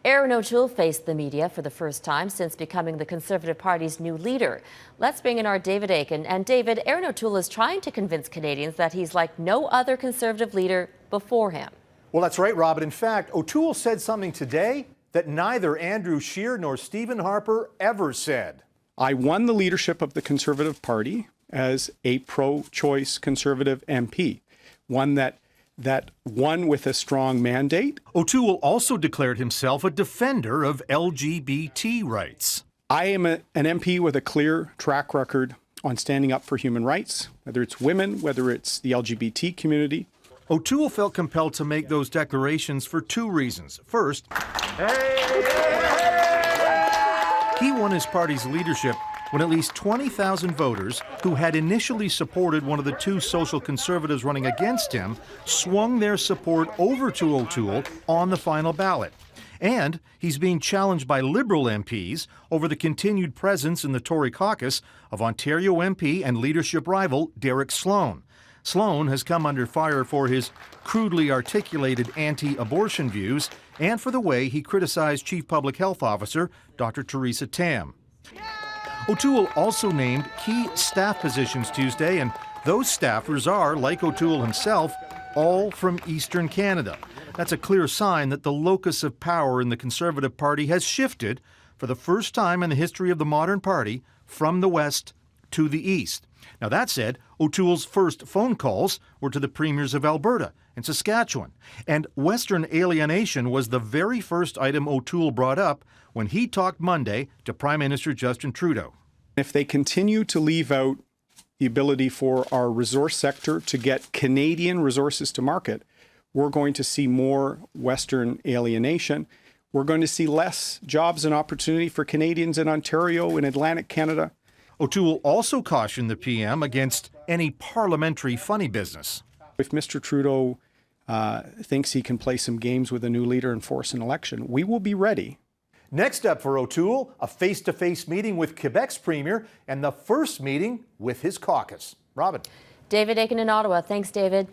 Erin O'Toole faced the media for the first time since becoming the Conservative Party's new leader. Let's bring in our David Akin. And David, Erin O'Toole is trying to convince Canadians that he's like no other Conservative leader before him. Well, that's right, Robin. In fact, O'Toole said something today that neither Andrew Scheer nor Stephen Harper ever said. I won the leadership of the Conservative Party as a pro-choice Conservative MP, one that won with a strong mandate. O'Toole also declared himself a defender of LGBT rights. I am an MP with a clear track record on standing up for human rights, whether it's women, whether it's the LGBT community. O'Toole felt compelled to make those declarations for two reasons. First, he won his party's leadership when at least 20,000 voters who had initially supported one of the two social conservatives running against him swung their support over to O'Toole on the final ballot. And he's being challenged by Liberal MPs over the continued presence in the Tory caucus of Ontario MP and leadership rival Derek Sloan. Sloan has come under fire for his crudely articulated anti-abortion views and for the way he criticized Chief Public Health Officer Dr. Theresa Tam. O'Toole also named key staff positions Tuesday, and those staffers are, like O'Toole himself, all from Eastern Canada. That's a clear sign that the locus of power in the Conservative Party has shifted for the first time in the history of the modern party from the West to the East. Now, that said, O'Toole's first phone calls were to the premiers of Alberta and Saskatchewan, and Western alienation was the very first item O'Toole brought up when he talked Monday to Prime Minister Justin Trudeau. If they continue to leave out the ability for our resource sector to get Canadian resources to market, we're going to see more Western alienation. We're going to see less jobs and opportunity for Canadians in Ontario and Atlantic Canada. O'Toole also cautioned the PM against any parliamentary funny business. If Mr. Trudeau thinks he can play some games with a new leader and force an election, we will be ready. Next up for O'Toole, a face-to-face meeting with Quebec's premier and the first meeting with his caucus. Robin. David Akin in Ottawa. Thanks, David.